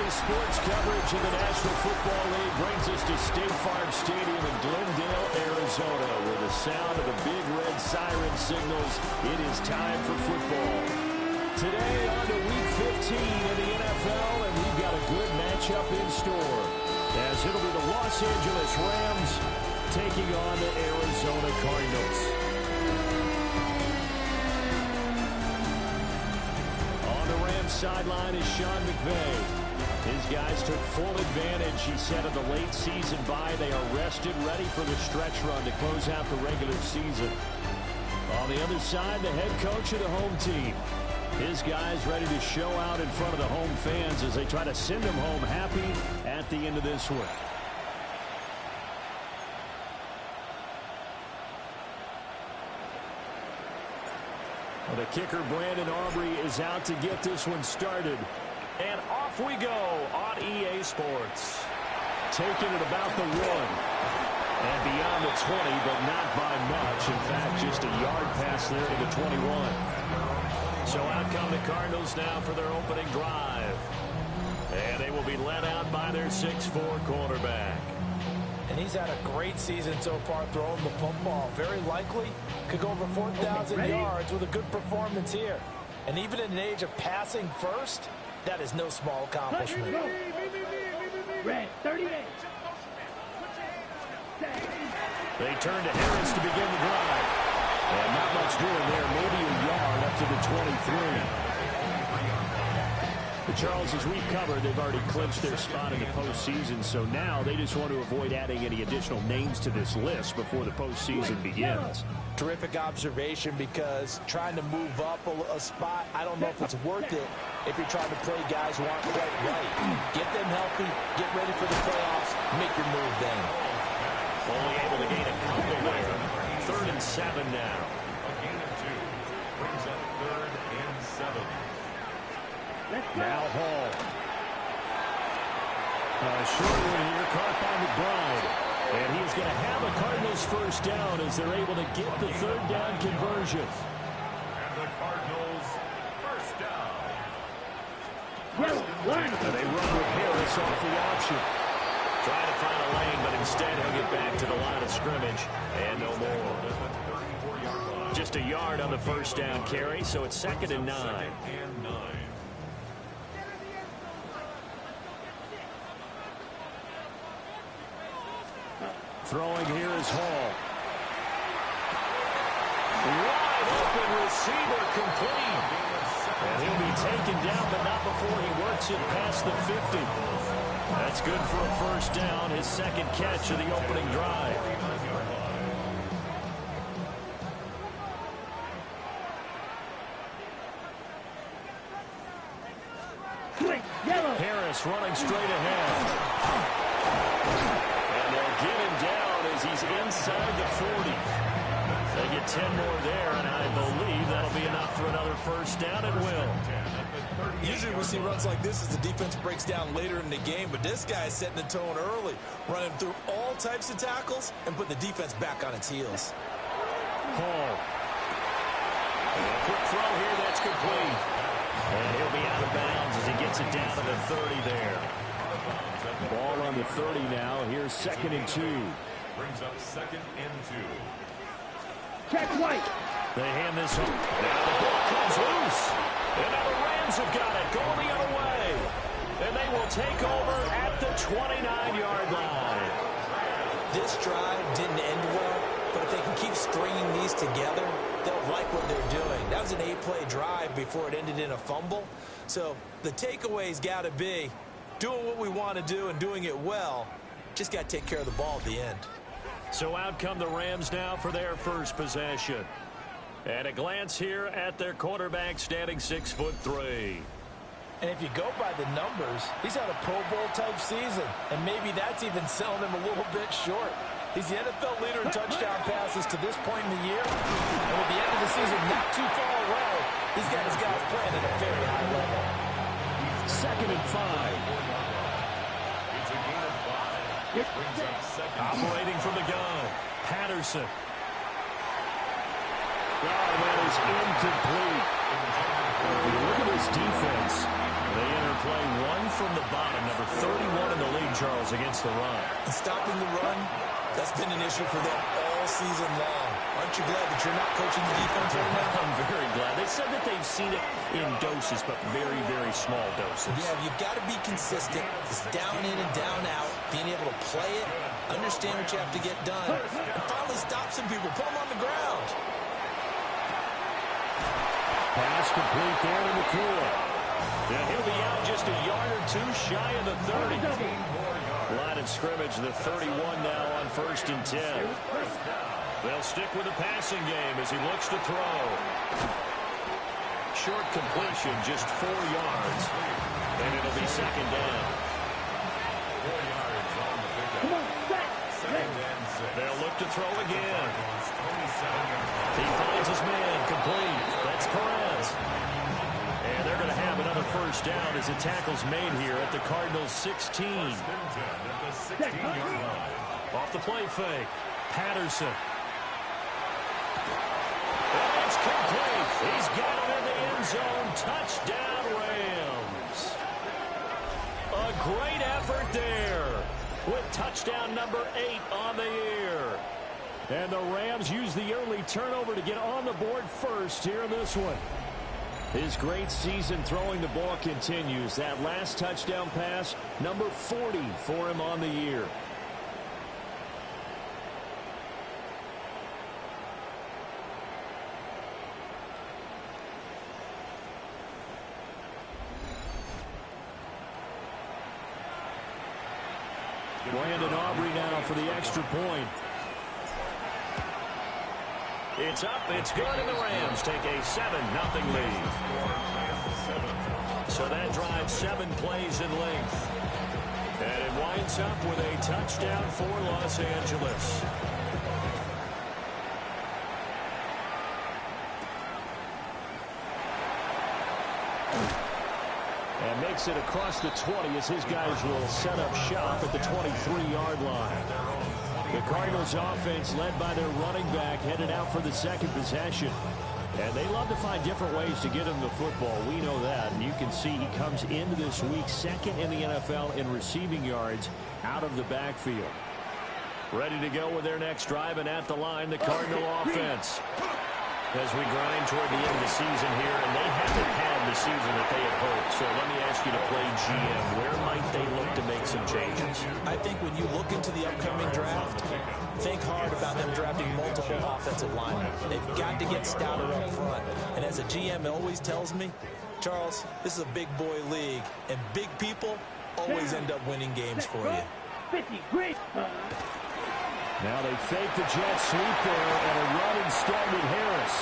Sports coverage of the National Football League brings us to State Farm Stadium in Glendale, Arizona, where the sound of the big red siren signals it is time for football. Today on to Week 15 in the NFL, and we've got a good matchup in store, as it'll be the Los Angeles Rams taking on the Arizona Cardinals. On the Rams sideline is Sean McVay. His guys took full advantage, he said, of the late season bye. They are rested, ready for the stretch run to close out the regular season. On the other side, the head coach of the home team. His guys ready to show out in front of the home fans as they try to send them home happy at the end of this one. Well, the kicker, Brandon Aubrey, is out to get this one started. And off we go on EA Sports. Taking it about the 1. And beyond the 20, but not by much. In fact, just a yard pass there to the 21. So out come the Cardinals now for their opening drive. And they will be led out by their 6'4" quarterback. And he's had a great season so far throwing the football. Very likely could go over 4,000 yards with a good performance here. And even in an age of passing first, that is no small accomplishment. Red, 38. They turn to Harris to begin the drive. And not much doing there. Maybe a yard up to the 23. But Charles, as we've covered, they've already clinched their spot in the postseason. So now they just want to avoid adding any additional names to this list before the postseason begins. Terrific observation, because trying to move up a spot, I don't know if it's worth it if you're trying to play guys who aren't quite right. Get them healthy, get ready for the playoffs, make your move then. Only able to gain a couple there. 3rd and 7 now. A gain of 2 brings up 3rd and 7. Now Hall. Short one here, caught by McBride. And he's going to have a Cardinals first down as they're able to get the 3rd down conversion. And the Cardinals first down. And they run with Harris off the option. Trying to find a lane, but instead he'll get back to the line of scrimmage. And no more. Just a yard on the first down carry, so it's 2nd and 9. Throwing here is Hall. Wide open receiver, complete. And he'll be taken down, but not before he works it past the 50. That's good for a first down, his 2nd catch of the opening drive. Harris running straight ahead. Get him down as he's inside the 40. They get 10 more there, and I believe that'll be enough for another first down and will. Usually we see runs like this as the defense breaks down later in the game, but this guy is setting the tone early, running through all types of tackles and putting the defense back on its heels. Hall. And a quick throw here, that's complete. And he'll be out of bounds as he gets it down to the 30 there. Ball on the 30 now. Here's 2nd and 2. Brings up 2nd and 2. Check White. They hand this up. Now the ball comes loose. And now the Rams have got it going the other way. And they will take over at the 29-yard line. This drive didn't end well, but if they can keep stringing these together, they'll like what they're doing. That was an 8-play drive before it ended in a fumble. So the takeaway's got to be doing what we want to do and doing it well. Just got to take care of the ball at the end. So out come the Rams now for their first possession. And a glance here at their quarterback, standing 6'3". And if you go by the numbers, he's had a Pro Bowl-type season. And maybe that's even selling him a little bit short. He's the NFL leader in touchdown passes to this point in the year. And with the end of the season not too far away, he's got his guys playing at a very high level. 2nd and 5. It's a gain of 5. Brings up 2nd. Operating from the gun, Patterson. Oh, that is incomplete. Look at this defense. They enter play one from the bottom, number 31 in the league, Charles, against the run. And stopping the run, that's been an issue for them all season long. Aren't you glad that you're not coaching the defense right now? I'm very glad. They said that they've seen it in doses, but very, very small doses. Yeah, you've got to be consistent. It's down in and down out. Being able to play it, understand what you have to get done, and finally stop some people. Put them on the ground. Pass complete there to McCool. Yeah, he'll be out just a yard or two shy of the 30. Line of scrimmage, the 31 now on 1st and 10. They'll stick with the passing game as he looks to throw. Short completion, just 4 yards. And it'll be 2nd down. 4 yards on the pickup. Come on, Second and 6. They'll look to throw again. 27 yards. He finds his man complete. That's Perez. And they're going to have another 1st down as a tackle's made here at the Cardinals' 16. 1st and 10 at the 16-yard line. Off the play fake. Patterson. And it's complete. He's got it in the end zone. Touchdown, Rams. A great effort there with touchdown number 8 on the year. And the Rams use the early turnover to get on the board first here in this one. His great season throwing the ball continues. That last touchdown pass, number 40 for him on the year. Brandon Aubrey now for the extra point. It's up, it's good, and the Rams take a 7-0 lead. So that drives 7 plays in length. And it winds up with a touchdown for Los Angeles. And makes it across the 20 as his guys will set up shop at the 23-yard line. The Cardinals offense led by their running back headed out for the 2nd possession. And they love to find different ways to get him the football. We know that. And you can see he comes into this week 2nd in the NFL in receiving yards out of the backfield. Ready to go with their next drive, and at the line, the Cardinal offense. As we grind toward the end of the season here, and they haven't had the season that they had hoped. So let me ask you to play GM. Where might they look to make some changes? I think when you look into the upcoming draft, think hard about them drafting multiple offensive linemen. They've got to get stouter up front. And as a GM always tells me, Charles, this is a big boy league, and big people always end up winning games for you. 50, great. Now they fake the jet sweep there and a run instead with Harris.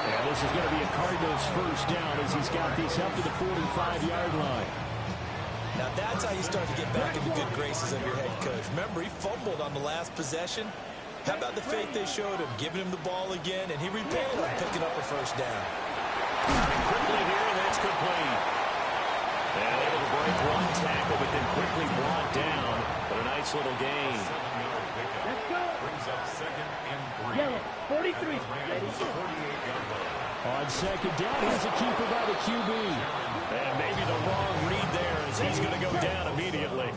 And this is going to be a Cardinals 1st down as he's got this up to the 45-yard line. Now that's how you start to get back into good graces of your head coach. Remember, he fumbled on the last possession. How about the faith they showed him, giving him the ball again, and he repaid him, picking up a 1st down. Quickly here, and that's complete. And able to break one tackle, but then quickly brought down. But a nice little gain. Let's go. Brings up 2nd and 3. Yellow, 43. Ready. 48-yard line. On 2nd down, he's a keeper by the QB. And maybe the wrong read there as he's going to go down immediately.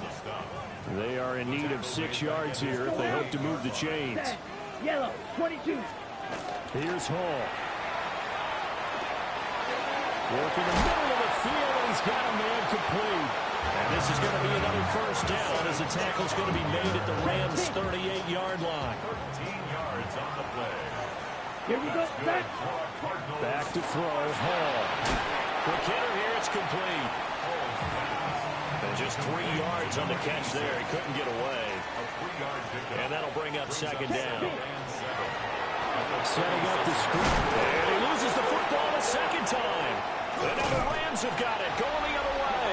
They are in need of 6 yards here if they hope to move the chains. Yellow, 22. Here's Hall. Working the middle of the field, and he's got a man complete. And this is going to be another 1st down as the tackle's going to be made at the Rams' 38-yard line. 13 yards on the play. Here we go. Back. Back to throw, Hall. Quick hitter here, it's complete. And just 3 yards on the catch there. He couldn't get away. A 3-yard pickup. And that'll bring up 2nd down. And 7. Setting up the screen. And he loses the football a 2nd time. And now the Rams have got it, going the other way.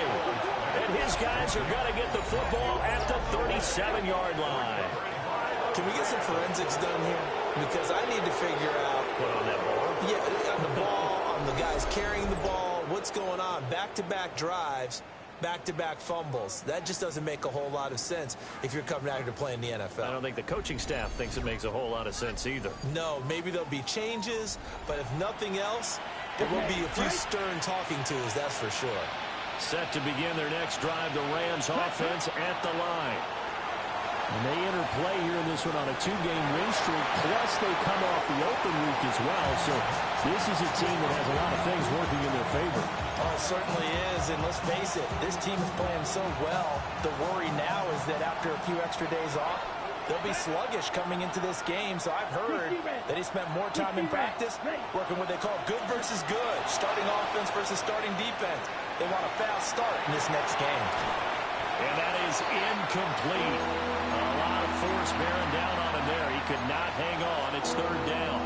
And his guys are going to get the football at the 37-yard line. Can we get some forensics done here? Because I need to figure out What on that ball? Yeah, on the ball, on the guys carrying the ball, what's going on? Back-to-back drives, back-to-back fumbles. That just doesn't make a whole lot of sense if you're coming out here to play in the NFL. I don't think the coaching staff thinks it makes a whole lot of sense either. No, maybe there'll be changes, but if nothing else, there will be a few stern talking tos, that's for sure. Set to begin their next drive, the Rams offense at the line. And they enter play here in this one on a 2-game win streak, plus they come off the open week as well. So this is a team that has a lot of things working in their favor. Oh, it certainly is, and let's face it, this team is playing so well. The worry now is that after a few extra days off, they'll be sluggish coming into this game. So I've heard that he spent more time in practice working what they call good versus good, starting offense versus starting defense. They want a fast start in this next game. And that is incomplete. A lot of force bearing down on him there. He could not hang on. It's third down.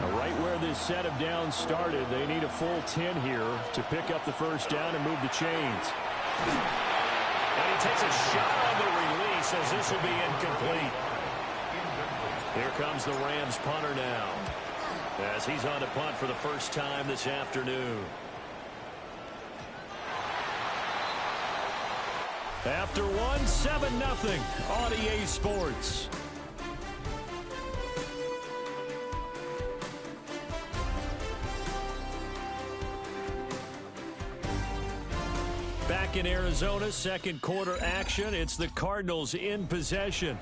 Now, right where this set of downs started, they need a full 10 here to pick up the first down and move the chains. And he takes a shot on the release as this will be incomplete. Here comes the Rams punter now, as he's on to punt for the first time this afternoon. After one, 7-0 on EA Sports. Back in Arizona, second quarter action. It's the Cardinals in possession,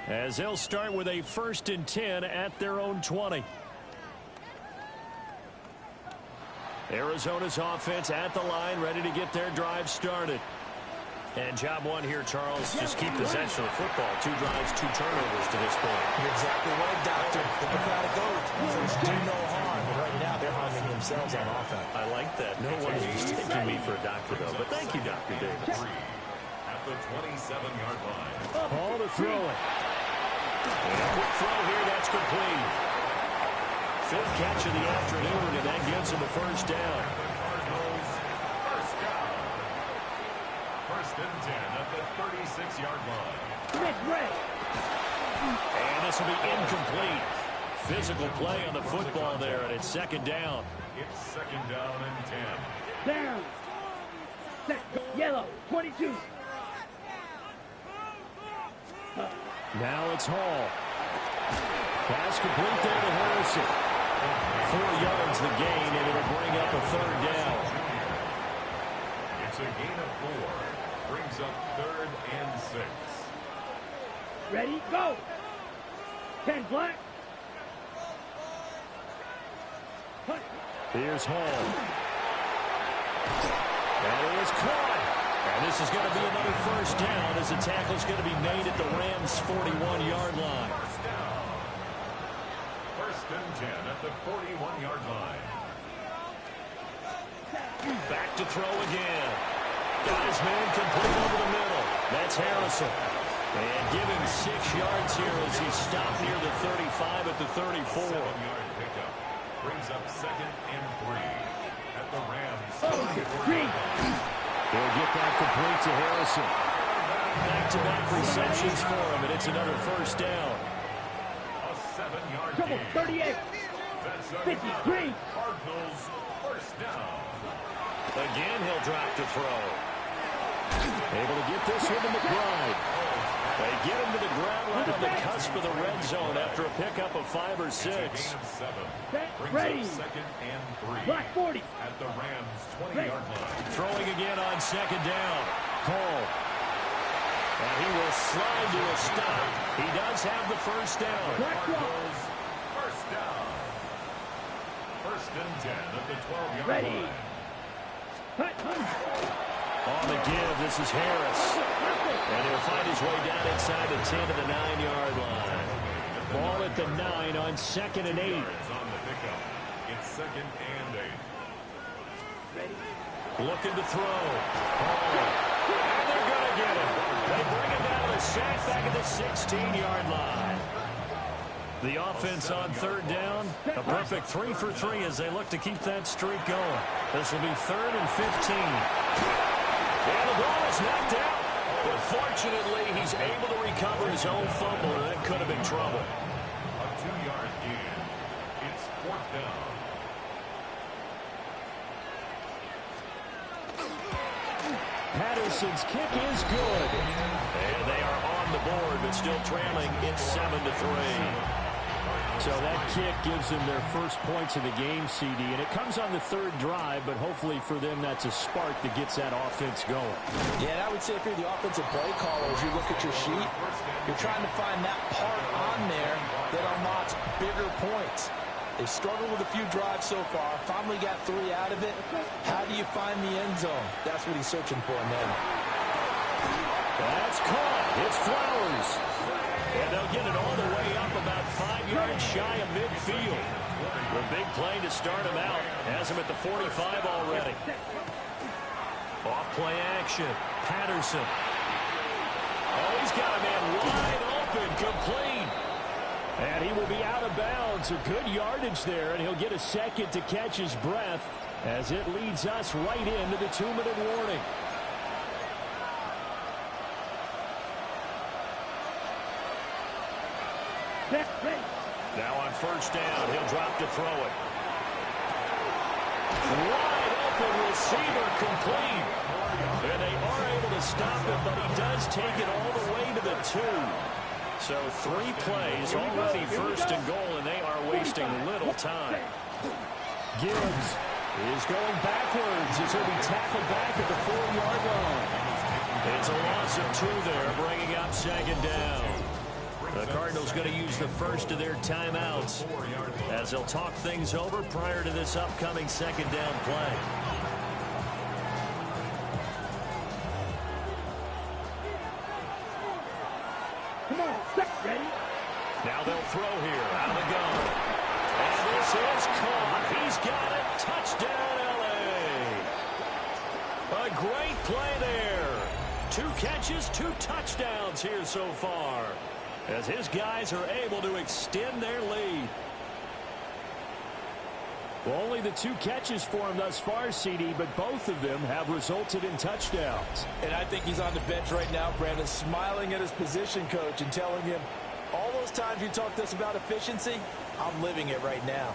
as they'll start with a 1st and 10 at their own 20. Arizona's offense at the line, ready to get their drive started. And job one here, Charles, just keep possession of the football. 2 drives, 2 turnovers to this point. You're exactly right, Doctor. The prophetic oath. First, do no harm. But right now, they're harming themselves on offense. I like that. No one is taking me for a doctor, though. But thank you, Dr. Davis. At the 27-yard line. Ball to throw it. And a quick throw here, that's complete. 5th catch of the afternoon, and that gives him a first down. Cardinals, first down. 1st and 10 at the 36-yard line. And this will be incomplete. Physical play on the football there, and it's 2nd down. It's 2nd down and 10. Down. Set. Yellow. 22. Now it's Hall. Pass complete there to Harrison. 4 yards the gain, and it'll bring up a 3rd down. It's a gain of 4. Brings up 3rd and 6. Ready? Go. 10 black. Punt. Here's Hall. That is caught. And this is going to be another first down as the tackle is going to be made at the Rams' 41-yard line. First down. 1st and 10 at the 41-yard line. Back to throw again. Got his man complete over the middle. That's Harrison. And give him 6 yards here as he stopped near the 35 at the 34. 7-yard pickup. Brings up 2nd and 3 at the Rams. They'll get that complete to Harrison. Back-to-back receptions for him, and it's another first down. A 7-yard Trouble. gain. 38. That's a 53. Cardinals, first down. Again, he'll drop to throw. Able to get this one to McBride. They get him to the ground right on the cusp of the red zone after a pickup of 5 or 6. Gain of 7. Brings Ready. up 2nd and 3 Black 40. at the Rams' 20-yard line. Throwing again on 2nd down. Hall. And he will slide to a stop. He does have the first down. Cardinals, first down. 1st and 10 at the 12-yard Ready. line. On the give, this is Harris. And he'll find his way down inside the 10 to the 9-yard line. Ball at the 9 on 2nd and 8. Yards on the pickup. It's 2nd and 8. Looking to throw. And they're going to get him. They bring him down to the sack back at the 16-yard line. The offense on 3rd down, a perfect 3 for 3 as they look to keep that streak going. This will be 3rd and 15. And the ball is knocked out. But fortunately, he's able to recover his own fumble, and that could have been trouble. A 2-yard gain. It's 4th down. Patterson's kick is good. And they are on the board, but still trailing. It's 7-3. So that kick gives them their first points of the game, CD, and it comes on the third drive, but hopefully for them that's a spark that gets that offense going. Yeah, and I would say if you're the offensive play caller, as you look at your sheet, you're trying to find that part on there that unlocks bigger points. They've struggled with a few drives so far, finally got 3 out of it. How do you find the end zone? That's what he's searching for now. That's caught. It's Flowers. And they'll get it all the way up about 5 yards shy of midfield. The big play to start him out. Has him at the 45 already. Off play action. Patterson. Oh, he's got a man wide open. Complete. And he will be out of bounds. A good yardage there, and he'll get a second to catch his breath as it leads us right into the 2-minute warning. Now on first down, he'll drop to throw it. Wide open receiver, complete. And they are able to stop him, but he does take it all the way to the 2. So 3 plays already first and goal, and they are wasting little time. Gibbs is going backwards as he'll be tackled back at the 4-yard line. It's a loss of 2 there, bringing up second down. The Cardinals going to use the first of their timeouts as they'll talk things over prior to this upcoming second down play. Come on, ready? Now they'll throw here out of the gun. And this is caught. He's got it. Touchdown, L.A. A great play there. 2 catches, 2 touchdowns here so far, as his guys are able to extend their lead. Well, only the 2 catches for him thus far, CD, but both of them have resulted in touchdowns. And I think he's on the bench right now, Brandon, smiling at his position coach and telling him, all those times you talked to us about efficiency, I'm living it right now.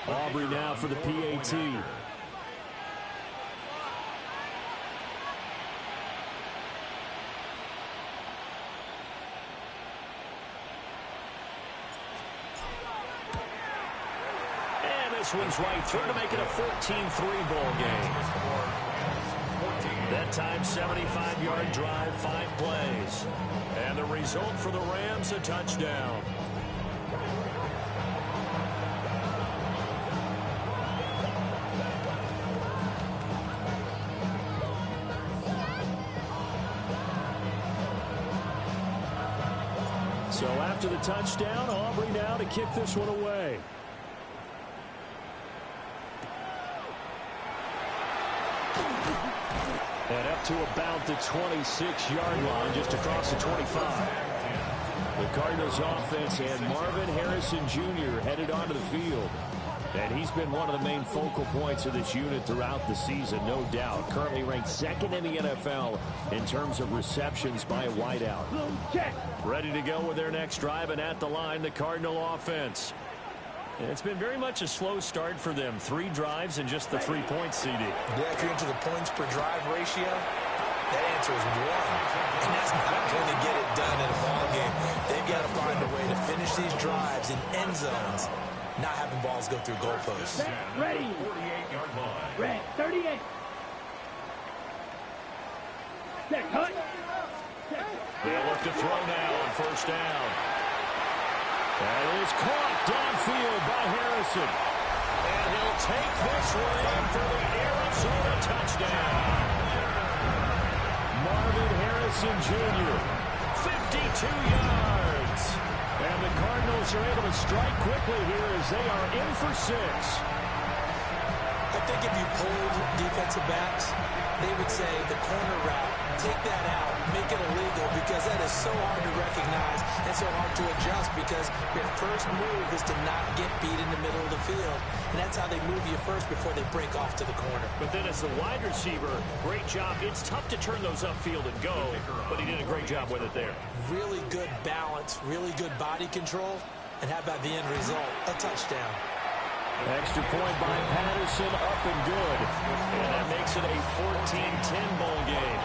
Aubrey now for the PAT. And this one's right through to make it a 14-3 ball game. That time, 75-yard drive, 5 plays. And the result for the Rams, a touchdown. So after the touchdown, Aubrey now to kick this one away. And up to about the 26-yard line, just across the 25. The Cardinals offense and Marvin Harrison Jr. headed onto the field. And he's been one of the main focal points of this unit throughout the season, no doubt. Currently ranked 2nd in the NFL in terms of receptions by a wideout. Ready to go with their next drive, and at the line, the Cardinal offense. And it's been very much a slow start for them. 3 drives and just the 3 points, CD. Yeah, if you're into the points per drive ratio, that answer is 1. And that's not going to get it done in a ball game. They've got to find a way to finish these drives in end zones, not having balls go through goalposts. Ready. 48-yard line. Red, 38. Set, cut. They'll look to throw now on first down. That is caught downfield by Harrison. And he'll take this one in for the Arizona touchdown. Marvin Harrison Jr., 52 yards. And the Cardinals are able to strike quickly here as they are in for 6. I think if you pulled defensive backs, they would say the corner route, take that out, make it illegal, because that is so hard to recognize and so hard to adjust because your first move is to not get beat in the middle of the field, and that's how they move you first before they break off to the corner. But then as the wide receiver, great job. It's tough to turn those upfield and go, but he did a great job with it there. Really good balance, really good body control, and how about the end result? A touchdown. Extra point by Patterson, up and good. And that makes it a 14-10 ball game.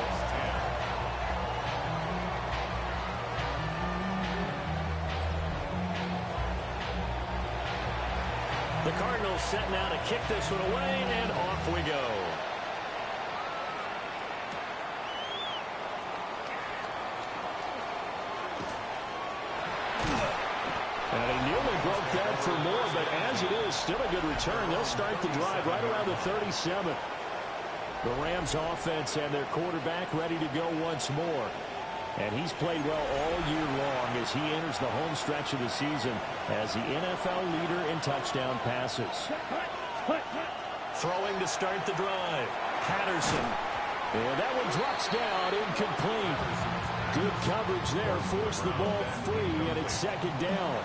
The Cardinals set now to kick this one away, and off we go. And he nearly broke that for more, but as it is, still a good return. They'll start the drive right around the 37. The Rams offense and their quarterback ready to go once more. And he's played well all year long as he enters the home stretch of the season as the NFL leader in touchdown passes. Throwing to start the drive. Patterson. And that one drops down, incomplete. Good coverage there, forced the ball free, and it's second down.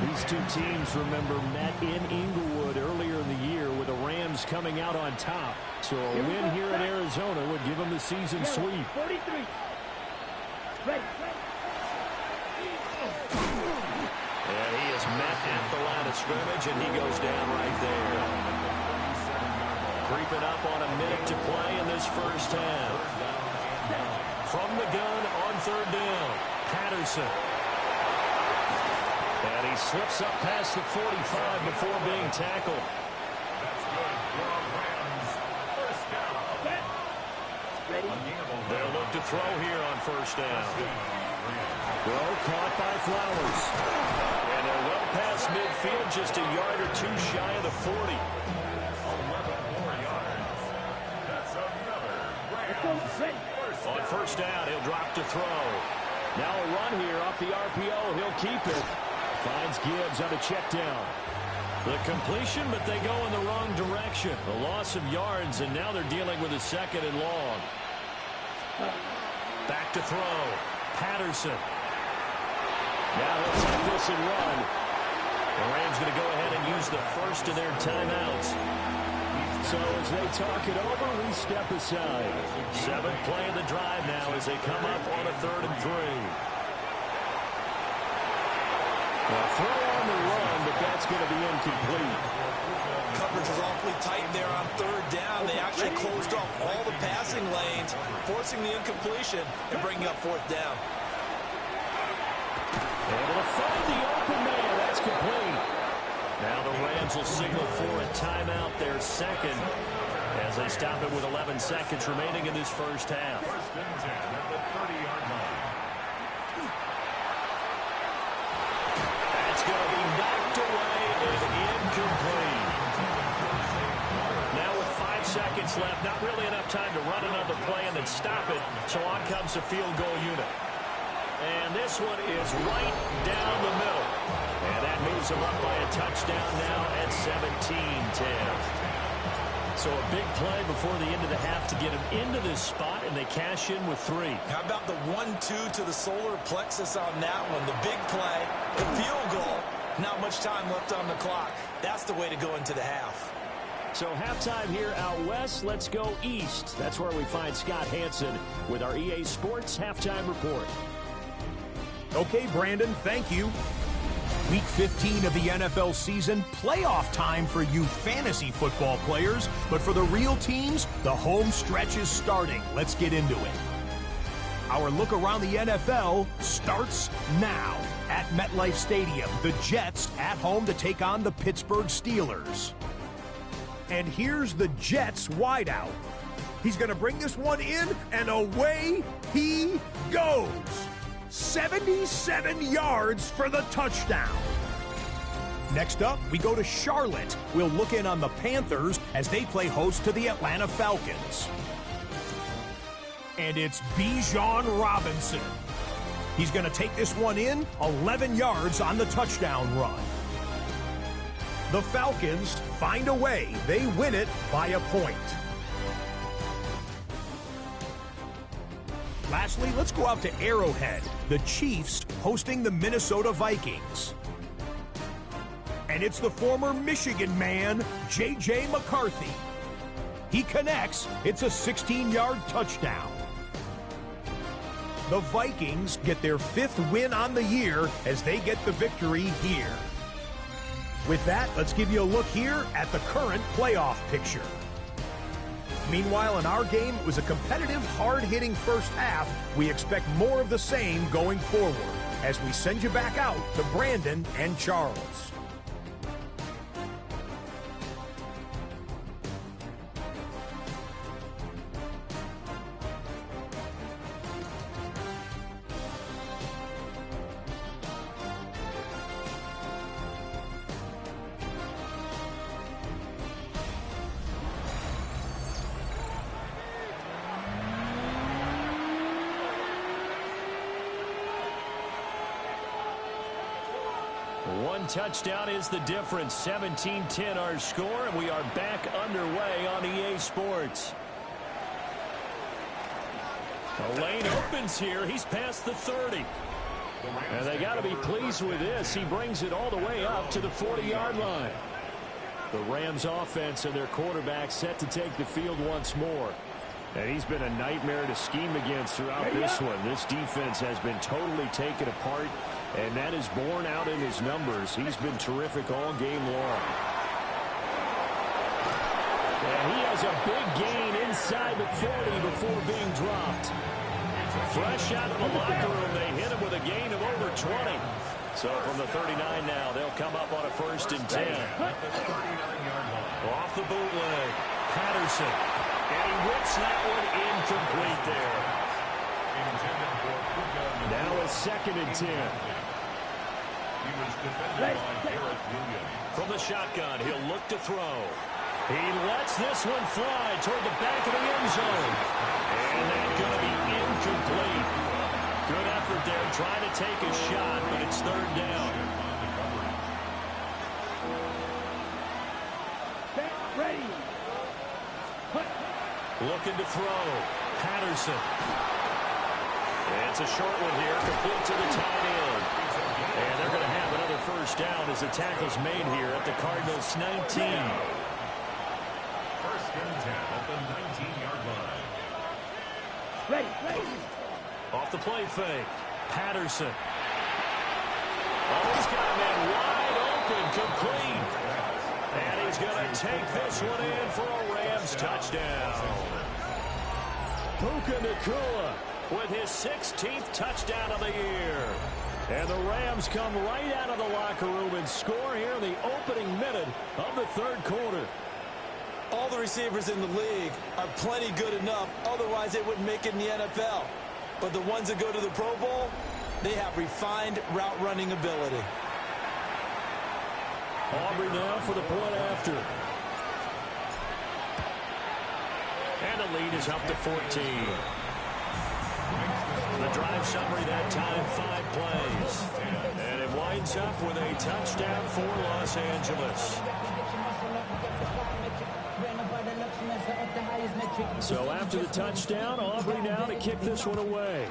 These two teams, remember, met in Inglewood earlier in the year with the Rams coming out on top. So a win here in Arizona would give them the season sweep. 43. Ready. And he is met at the line of scrimmage, and he goes down right there. Creeping up on a minute to play in this first half. From the gun on third down, Patterson. And he slips up past the 45 before being tackled. That's good for Rams. First down. Ready. They'll look to throw here on first down. Throw caught by Flowers. And they're well past midfield, just a yard or two shy of the 40. 11 more yards. That's another Rams. Ready. On first down, he'll drop to throw. Now a run here off the RPO. He'll keep it. Finds Gibbs on a check down. The completion, but they go in the wrong direction. The loss of yards, and now they're dealing with a second and long. Back to throw. Patterson. Now he'll take this and run. The Rams going to go ahead and use the first of their timeouts. So as they talk it over, we step aside. 7th play of the drive now as they come up on a 3rd and 3. Well, throw on the run, but that's going to be incomplete. Coverage was awfully tight there on third down. They actually closed off all the passing lanes, forcing the incompletion and bringing up fourth down. Able to find the open man. That's complete. Now the Rams will signal for a timeout, their second, as they stop it with 11 seconds remaining in this first half. First and 10 at the 30-yard line. That's going to be knocked away and incomplete. Now with 5 seconds left, not really enough time to run another play and then stop it, so on comes the field goal unit. And this one is right down the middle. And that moves them up by a touchdown now at 17-10. So a big play before the end of the half to get them into this spot, and they cash in with 3. How about the 1-2 to the solar plexus on that one? The big play, the field goal, not much time left on the clock. That's the way to go into the half. So halftime here out west. Let's go east. That's where we find Scott Hansen with our EA Sports Halftime Report. Okay, Brandon, thank you. Week 15 of the NFL season, playoff time for you fantasy football players. But for the real teams, the home stretch is starting. Let's get into it. Our look around the NFL starts now. At MetLife Stadium, the Jets at home to take on the Pittsburgh Steelers. And here's the Jets wideout. He's going to bring this one in, and away he goes. 77 yards for the touchdown. Next up, we go to Charlotte. We'll look in on the Panthers as they play host to the Atlanta Falcons. And it's Bijan Robinson. He's going to take this one in, 11 yards on the touchdown run. The Falcons find a way. They win it by a point. Lastly, let's go out to Arrowhead. The Chiefs hosting the Minnesota Vikings. And it's the former Michigan man, J.J. McCarthy. He connects. It's a 16-yard touchdown. The Vikings get their 5th win on the year as they get the victory here. With that, let's give you a look here at the current playoff picture. Meanwhile, in our game, it was a competitive, hard-hitting first half. We expect more of the same going forward as we send you back out to Brandon and Charles. One touchdown is the difference. 17-10 our score, and we are back underway on EA Sports. The lane opens here. He's past the 30. And they got to be pleased with this. He brings it all the way up to the 40-yard line. The Rams offense and their quarterback set to take the field once more. And he's been a nightmare to scheme against throughout this one. This defense has been totally taken apart, and that is borne out in his numbers. He's been terrific all game long. And he has a big gain inside the 40 before being dropped. Fresh out of the locker room, they hit him with a gain of over 20. So from the 39 now, they'll come up on a 1st and 10. Off the bootleg, Patterson. And he whips that one incomplete there. Now a 2nd and 10. From the shotgun, he'll look to throw. He lets this one fly toward the back of the end zone. And that's going to be incomplete. Good effort there, trying to take a shot, but it's 3rd down. Ready. Looking to throw. Patterson. It's a short one here, complete to the tight end. And they're going to have another 1st down as the tackle's made here at the Cardinals' 19. 1st and 10 at the 19-yard line. Ready. Off the play fake. Patterson. Oh, he's got a man wide open, complete. And he's going to take this one in for a Rams touchdown. Puka Nacua with his 16th touchdown of the year. And the Rams come right out of the locker room and score here in the opening minute of the 3rd quarter. All the receivers in the league are plenty good enough, otherwise they wouldn't make it in the NFL. But the ones that go to the Pro Bowl, they have refined route running ability. Aubrey now for the point after. And the lead is up to 14. The drive summary that time, 5 plays. And it winds up with a touchdown for Los Angeles. So after the touchdown, Aubrey now to kick this one away.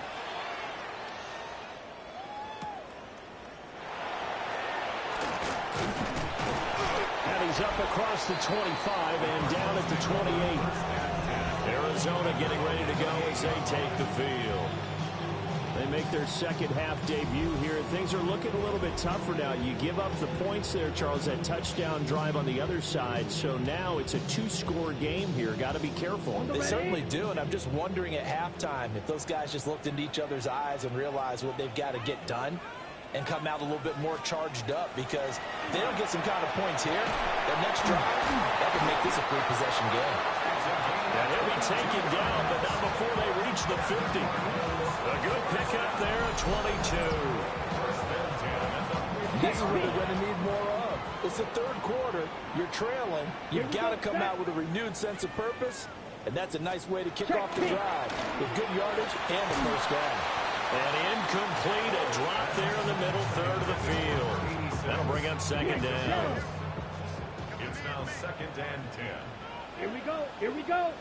And he's up across the 25 and down at the 28. Arizona getting ready to go as they take the field. They make their 2nd half debut here. Things are looking a little bit tougher now. You give up the points there, Charles, that touchdown drive on the other side. So now it's a 2-score game here. Got to be careful. They certainly do, and I'm just wondering at halftime if those guys just looked into each other's eyes and realized what they've got to get done and come out a little bit more charged up, because if they don't get some kind of points here, the next drive, that could make this a 3-possession game. And he'll be taken down, but not before they reach the 50. A good pickup there at 22. This is what they're going to need more of. It's the 3rd quarter. You're trailing. You've got to come out with a renewed sense of purpose, and that's a nice way to kick off the drive with good yardage and a 1st down. And incomplete, a drop there in the middle 3rd of the field. That'll bring up 2nd down. It's now 2nd and 10. Here we go.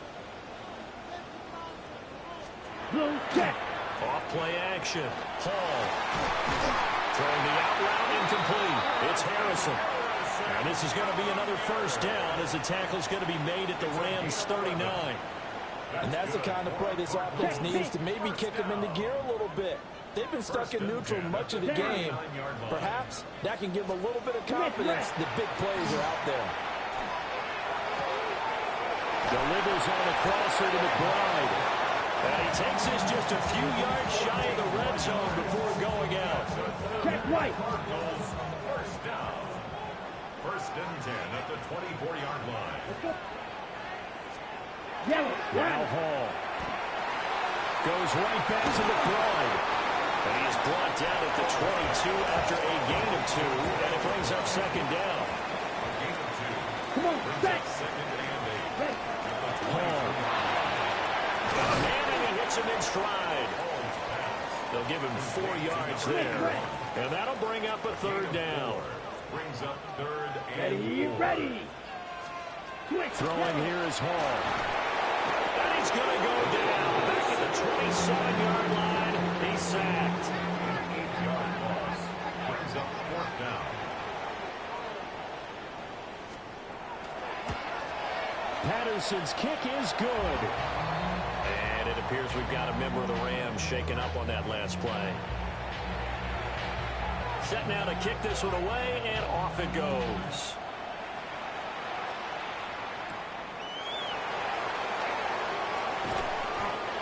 Blue check. Off play action. Hall. Throwing the out route incomplete. It's Harrison. And this is going to be another first down as the tackle is going to be made at the Rams 39. And that's the kind of play this offense needs to maybe kick them into gear a little bit. They've been stuck in neutral much of the game. Perhaps that can give them a little bit of confidence that big plays are out there. Delivers on a crosser to McBride. And he takes this just a few yards shy of the red zone before going out. Check right. First down. First and 10 at the 24-yard line. Yellow. Now Hall. Goes right back to McBride. And he is brought down at the 22 after a gain of 2. And it brings up second down. Come on, back. Hall. And he hits him in stride. They'll give him 4 yards there. And that'll bring up a third down. Brings up third Ready, and 4. ready. Quick. Throwing here is Hall. And he's going to go down. Back at the 27-yard line. He's sacked. 8-yard loss. Brings up fourth down. Patterson's kick is good. And it appears we've got a member of the Rams shaken up on that last play. Set now to kick this one away, and off it goes.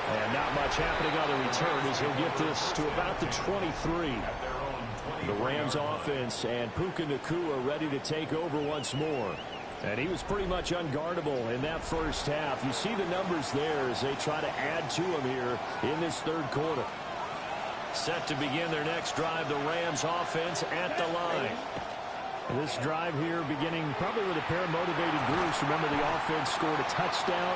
And not much happening on the return as he'll get this to about the 23. The Rams offense and Puka Nacua ready to take over once more. And he was pretty much unguardable in that first half. You see the numbers there as they try to add to him here in this third quarter. Set to begin their next drive, the Rams offense at the line. This drive here beginning probably with a pair of motivated groups. Remember, the offense scored a touchdown.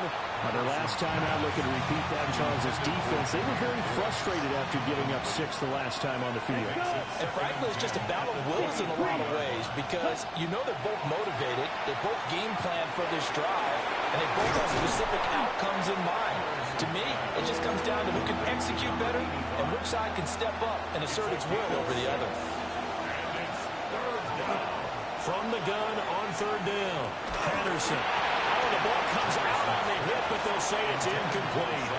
Their last time out, looking to repeat that in Charles' defense. They were very frustrated after giving up 6 the last time on the field. And frankly, it's just a battle of wills in a lot of ways because you know they're both motivated. They both game plan for this drive, and they both have specific outcomes in mind. To me, it just comes down to who can execute better and which side can step up and assert its will over the other. From the gun on third down, Patterson. Oh, the ball comes out on the hit, but they'll say it's incomplete.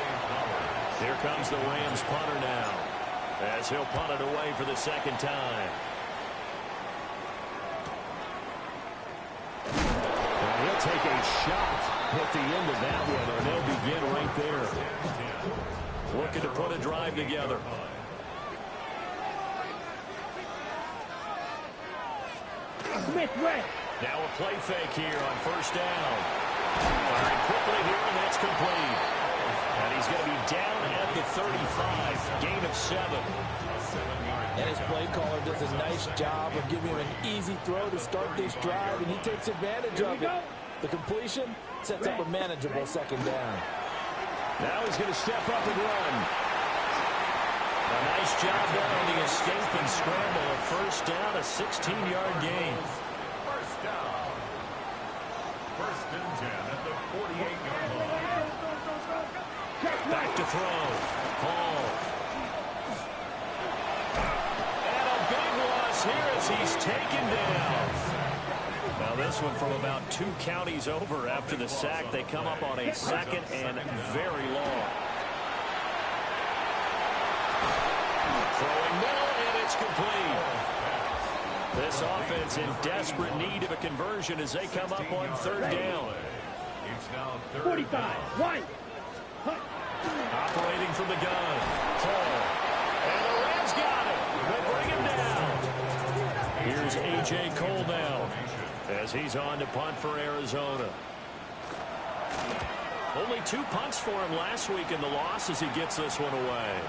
Here comes the Rams punter now, as he'll punt it away for the second time. And he'll take a shot at the end of that one, and they'll begin right there. Looking to put a drive together. Now a play fake here on first down. Firing quickly here, and that's complete. And he's going to be down at the 35. Gain of 7. And his play caller does a nice job of giving him an easy throw to start this drive, and he takes advantage of it. The completion sets up a manageable second down. Now he's going to step up and run. A nice job there on the escape and scramble. A first down, a 16-yard gain. First down. First and 10 at the 48-yard line. Back to throw. Hall. And a big loss here as he's taken down. Now this one from about 2 counties over after the sack. They come up on a second and very long. Throwing middle, and it's complete. This offense in desperate need of a conversion as they come up on third down. It's now 45. Right. Operating from the gun. Hall. And the Rams got it. They bring him down. Here's A.J. Cole now as he's on to punt for Arizona. Only 2 punts for him last week in the loss as he gets this one away.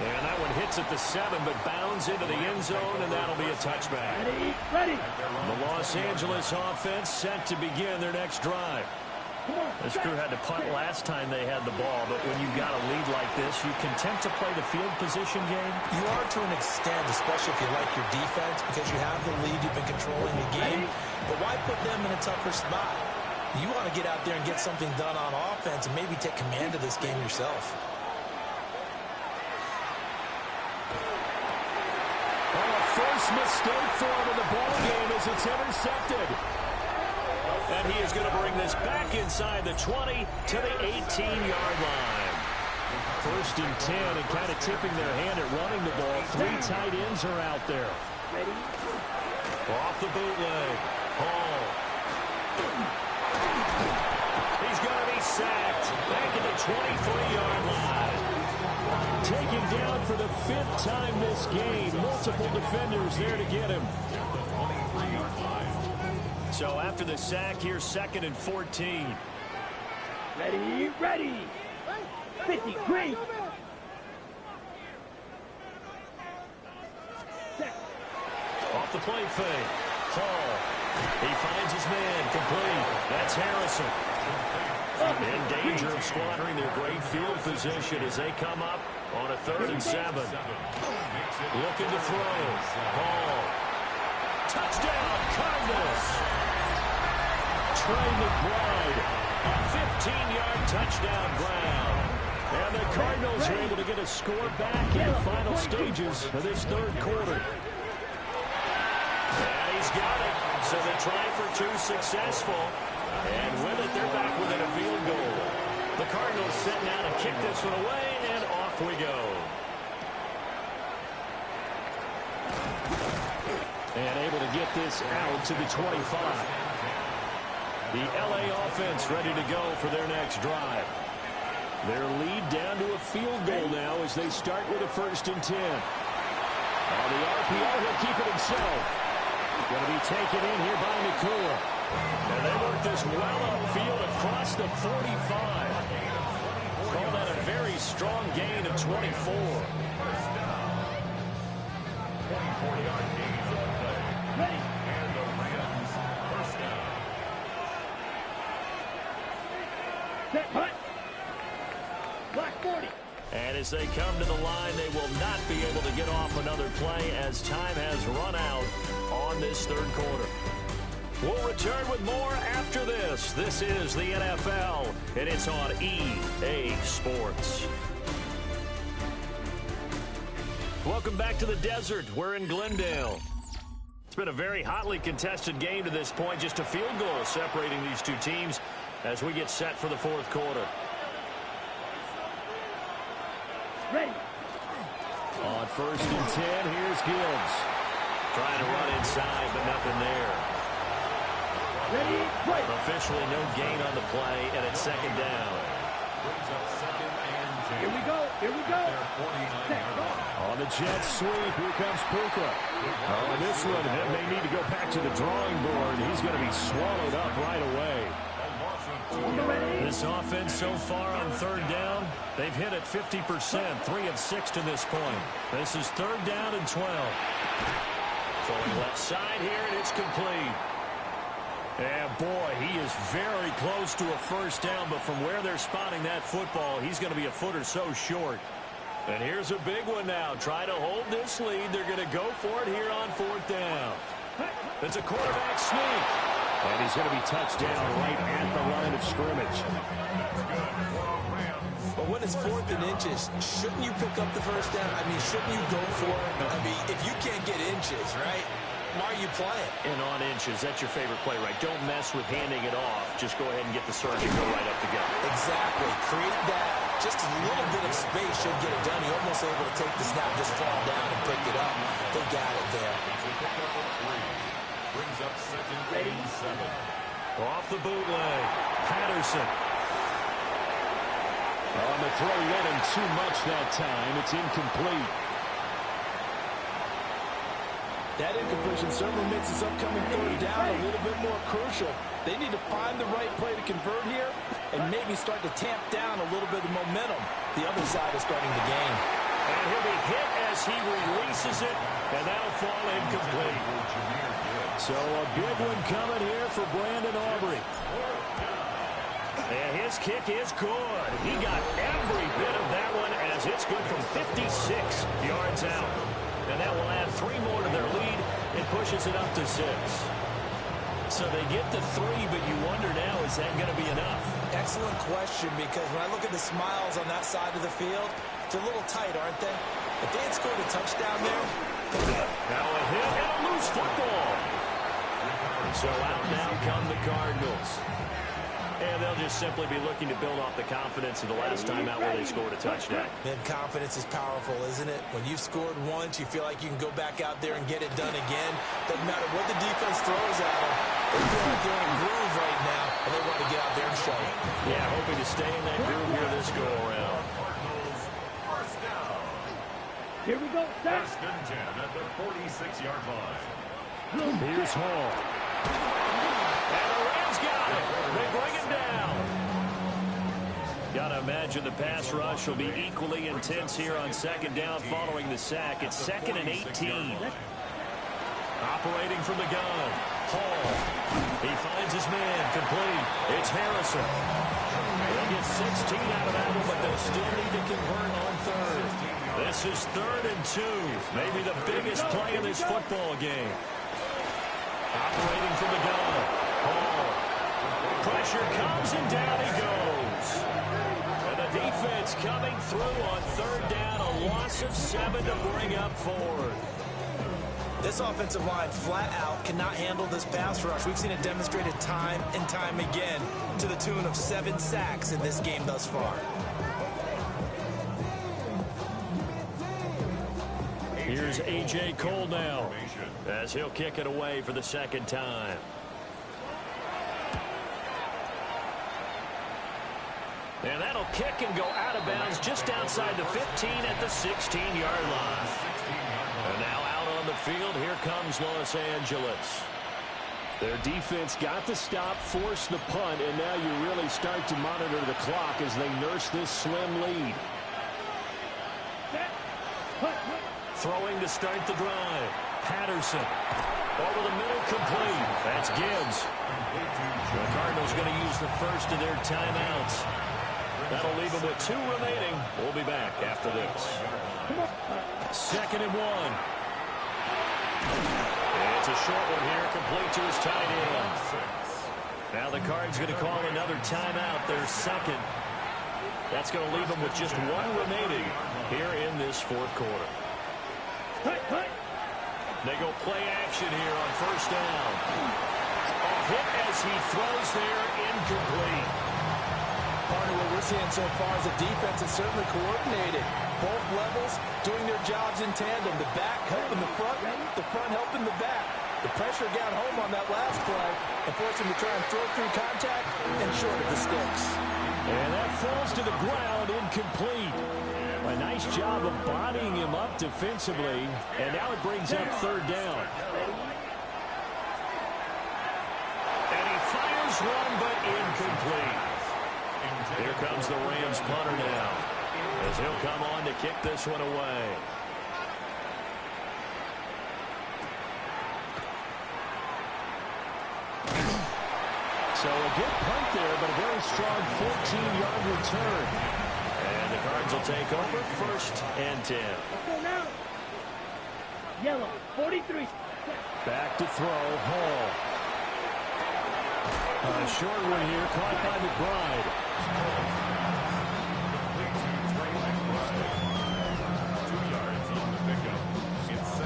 And that one hits at the 7, but bounds into the end zone, and that'll be a touchback. Ready. The Los Angeles offense set to begin their next drive. This crew had to punt last time they had the ball, but when you've got a lead like this, you content to play the field position game? You are to an extent, especially if you like your defense, because you have the lead, you've been controlling the game. But why put them in a tougher spot? You want to get out there and get something done on offense and maybe take command of this game yourself. First mistake for him in the ball game as it's intercepted. And he is going to bring this back inside the 20 to the 18-yard line. First and 10, and kind of tipping their hand at running the ball. 3 tight ends are out there. Ready? Off the bootleg. Hall. He's going to be sacked. Back at the 23-yard line. Taken down for the 5th time this game. Multiple defenders there to get him. So after the sack, here's 2nd and 14. Ready, ready. 50, green. Off the play fake. Hall. He finds his man. Complete. That's Harrison. In danger of squandering their great field position as they come up on a 3rd and 7. Looking to throw. Hall. Touchdown, Cardinals. Trey McBride. A 15-yard touchdown ground. And the Cardinals are able to get a score back in the final stages of this 3rd quarter. And he's got it. So they try for 2 successful. And with it, they're back within a field goal. The Cardinals setting out to kick this one away, and off we go. And able to get this out to the 25. The L.A. offense ready to go for their next drive. Their lead down to a field goal now as they start with a 1st and 10. On the RPO, he'll keep it himself. Going to be taken in here by Nakua. And they work this well upfield across the 45. Call that a very strong gain of 24. 24-yard gain on the play. Ready. And the Rams first down. Set, hut. Black 40. And as they come to the line, they will not be able to get off another play as time has run out on this 3rd quarter. We'll return with more after this. This is the NFL, and it's on EA Sports. Welcome back to the desert. We're in Glendale. It's been a very hotly contested game to this point. Just a field goal separating these two teams as we get set for the 4th quarter. Ready. On 1st and 10, here's Gibbs. Trying to run inside, but nothing there. Ready, right. Officially no gain on the play, and it's 2nd down. Brings up 2nd and 10. Here we go, here we go. Their 49-yard line. On the jet sweep, here comes Puka. Oh, this one may need to go back to the drawing board. He's going to be swallowed up right away. This offense so far on 3rd down, they've hit it 50%, 3 of 6 to this point. This is 3rd down and 12. Fully left side here, and it's complete. And boy, he is very close to a 1st down, but from where they're spotting that football, he's going to be a foot or so short. And here's a big one now. Try to hold this lead. They're going to go for it here on 4th down. It's a quarterback sneak. And he's going to be touched down right at the line of scrimmage. But when it's 4th and inches, shouldn't you pick up the 1st down? I mean, shouldn't you go for it? I mean, if you can't get inches, right, why are you playing? And on inches, that's your favorite play, right? Don't mess with handing it off. Just go ahead and get the surge and go right up the gut. Exactly. Create that. Just a little bit of space should get it done. You're almost able to take the snap, just fall down and pick it up. They got it there. Brings up 2nd and 7. Off the bootleg. Patterson. On the throw, let him too much that time. It's incomplete. That incompletion certainly makes this upcoming 3rd down a little bit more crucial. They need to find the right play to convert here and maybe start to tamp down a little bit of momentum. The other side is starting to gain. And he'll be hit as he releases it, and that'll fall incomplete. So a big one coming here for Brandon Aubrey. And his kick is good. He got every bit of that one as it's good from 56 yards out. And that will add 3 more to their lead. It pushes it up to 6. So they get the 3, but you wonder now, is that going to be enough? Excellent question, because when I look at the smiles on that side of the field, it's a little tight, aren't they? If they had scored a touchdown there, Now a hit and a loose football. So out now come the Cardinals. And they'll just simply be looking to build off the confidence of the last time out where they scored a touchdown. Man, confidence is powerful, isn't it? When you've scored once, you feel like you can go back out there and get it done again. Doesn't matter what the defense throws at them. They feel like they're in a groove right now, and they want to get out there and show it. Yeah, hoping to stay in that groove here this go-around. First down. Here we go. Set. First and 10 at the 46-yard line. Here's Hall. And the Rams got it. They bring him down. Gotta imagine the pass rush will be equally intense here on second down following the sack. It's 2nd and 18. Operating from the gun. Hall. He finds his man. Complete. It's Harrison. They'll get 16 out of that one, but they'll still need to convert on third. This is 3rd and 2. Maybe the biggest play of this football game. Operating from the gun. Hall. Pressure comes and down he goes. And the defense coming through on 3rd down. A loss of 7 to bring up 4th. This offensive line flat out cannot handle this pass rush. We've seen it demonstrated time and time again to the tune of 7 sacks in this game thus far. Here's A.J. Cole now as he'll kick it away for the 2nd time. And that'll kick and go out of bounds just outside the 15 at the 16-yard line. And now out on the field, here comes Los Angeles. Their defense got the stop, forced the punt, and now you really start to monitor the clock as they nurse this slim lead. Throwing to start the drive. Patterson. Over the middle, complete. That's Gibbs. The Cardinals going to use the first of their timeouts. That'll leave them with 2 remaining. We'll be back after this. 2nd and 1. It's a short one here, complete to his tight end. Now the Cards going to call another timeout, their 2nd. That's going to leave them with just 1 remaining here in this 4th quarter. They go play action here on 1st down. A hit as he throws there, incomplete. Partner, what we're seeing so far is the defense is certainly coordinated. Both levels doing their jobs in tandem. The back helping the front helping the back. The pressure got home on that last play and forced him to try and throw through contact and short of the sticks. And that falls to the ground, incomplete. A nice job of bodying him up defensively, and now it brings up 3rd down. And he fires one, but incomplete. Here comes the Rams punter now, as he'll come on to kick this one away. So a good punt there, but a very strong 14-yard return. And the Cards will take over 1st and 10. Go now. Yellow, 43. Back to throw, Hall. A short one here, caught by McBride.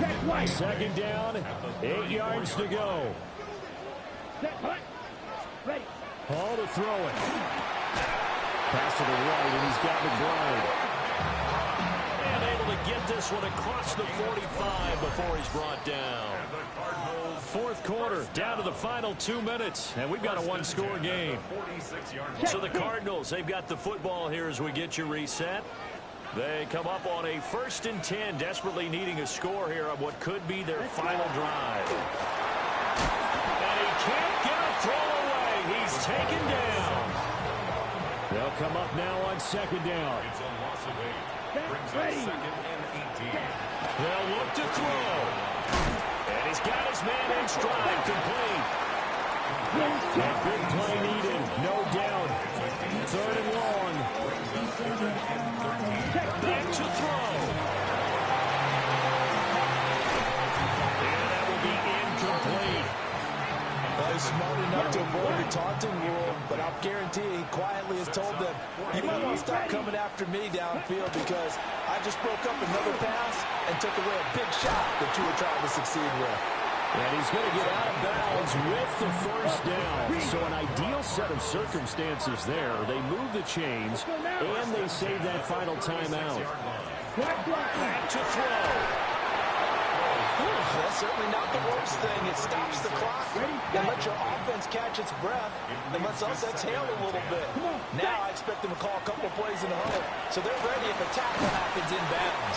Check right. 2nd down, 8 yards to go. Set punt. Ready. Hall to throw it. Pass to the right, and he's got McBride. And able to get this one across the 45 before he's brought down. 4th quarter, down to the final 2 minutes, and we've got a 1-score game. So the Cardinals, they've got the football here as we get you reset. They come up on a 1st and 10, desperately needing a score here on what could be their final drive. And he can't get a throw away. He's taken down. They'll come up now on 2nd down. It's a loss of 8. Brings up 2nd and 18. They'll look to throw. And he's got his man in stride, complete. A big play needed, no doubt. 3rd and long. Back to throw. And that will be incomplete. Well, he's smart enough to avoid the taunting rule, but I'll guarantee he quietly has told them, you might want to stop coming after me downfield because I just broke up another pass, and and took away a big shot that you were trying to succeed with. And he's going to get out of bounds with the first down. So an ideal set of circumstances there. They move the chains, and they save that final timeout. Back to throw. That's certainly not the worst thing. It stops the clock and lets your offense catch its breath and lets us exhale a little bit. Now I expect them to call a couple of plays in the huddle, so they're ready if a tackle happens in bounds.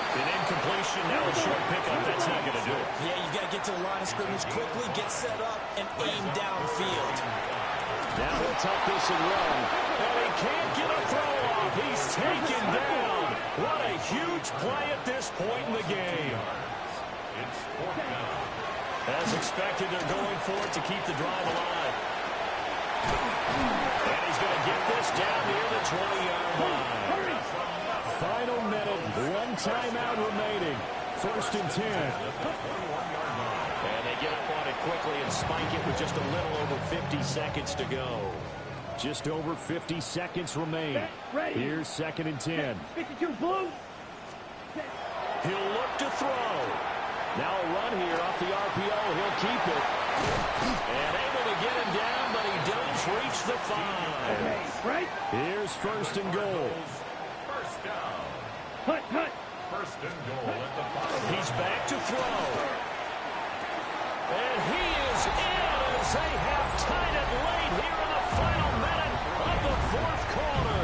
An incompletion, now a short pickup. That's not going to do it. Yeah, you got to get to the line of scrimmage quickly, get set up, and aim downfield. Now he'll tuck this and run. And he can't get a throw off. He's taken down. What a huge play at this point in the game. As expected, they're going for it to keep the drive alive. And he's going to get this down near the 20-yard line. Final minute, one timeout remaining. First and 10. And they get up on it quickly and spike it with just a little over 50 seconds to go. Just over 50 seconds remain. Here's second and 10. 52 blue. He'll look to throw. Now a run here off the RPO. He'll keep it. And able to get him down, but he does reach the 5. Right. Here's first and goal. First down. Hut. First and goal at the 5. He's back to throw. And he is in as they have tied it late here in the final minute of the fourth quarter.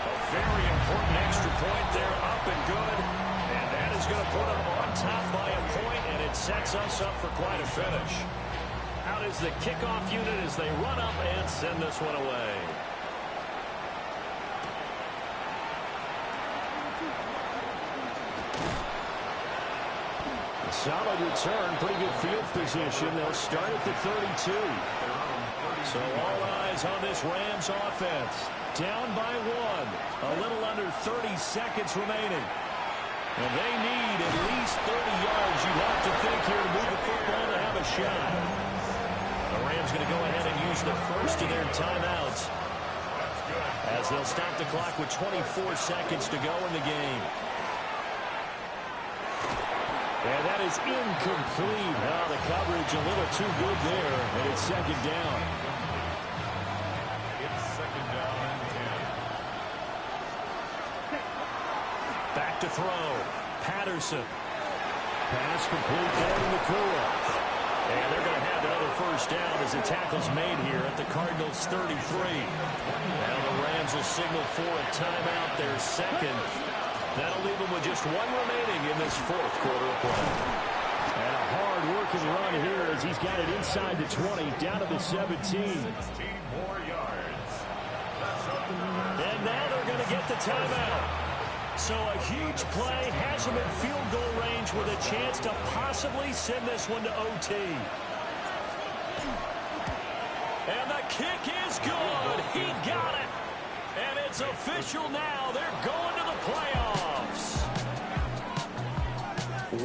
A very important extra point there, up and good. And that is going to put them on top by a point, and it sets us up for quite a finish. Out is the kickoff unit as they run up and send this one away. Solid return, pretty good field position. They'll start at the 32. So all eyes on this Rams offense. Down by 1. A little under 30 seconds remaining. And they need at least 30 yards, you'd have to think, here to move the football to have a shot. The Rams going to go ahead and use the first of their timeouts as they'll stop the clock with 24 seconds to go in the game. And that is incomplete. Oh, the coverage a little too good there, and it's second down. It's second down and 10. Back to throw. Patterson. Pass complete down in the core. And they're going to have another first down as the tackle's made here at the Cardinals' 33. Now the Rams will signal for a timeout, their second. That'll leave them with just one remaining in this fourth quarter of play. And a hard-working run here as he's got it inside the 20, down to the 17. 16 more yards. And now they're going to get the timeout. So a huge play has them in field goal range with a chance to possibly send this one to OT. And the kick is good. He got it. And it's official now. They're going to the playoffs.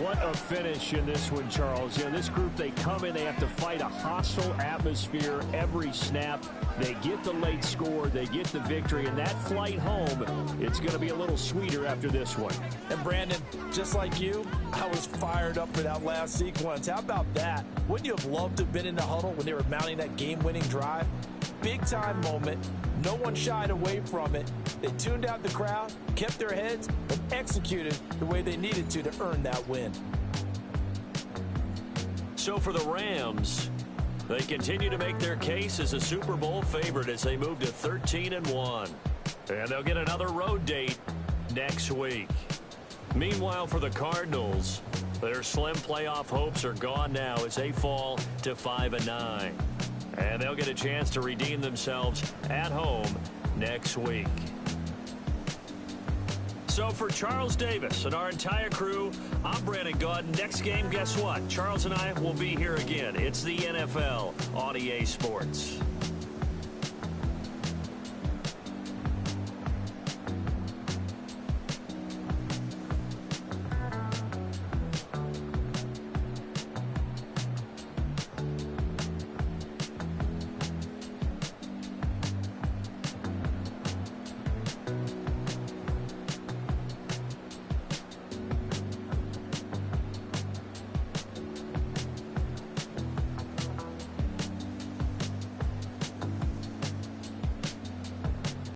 What a finish in this one, Charles. You know, this group, they come in, they have to fight a hostile atmosphere every snap. They get the late score, they get the victory, and that flight home, it's going to be a little sweeter after this one. And Brandon, just like you, I was fired up for that last sequence. How about that? Wouldn't you have loved to have been in the huddle when they were mounting that game-winning drive? Big-time moment. No one shied away from it. They tuned out the crowd, kept their heads, and executed the way they needed to earn that win. So for the Rams, they continue to make their case as a Super Bowl favorite as they move to 13-1. And they'll get another road date next week. Meanwhile, for the Cardinals, their slim playoff hopes are gone now as they fall to 5-9. And they'll get a chance to redeem themselves at home next week. So for Charles Davis and our entire crew, I'm Brandon Gaudin. Next game, guess what? Charles and I will be here again. It's the NFL on EA Sports.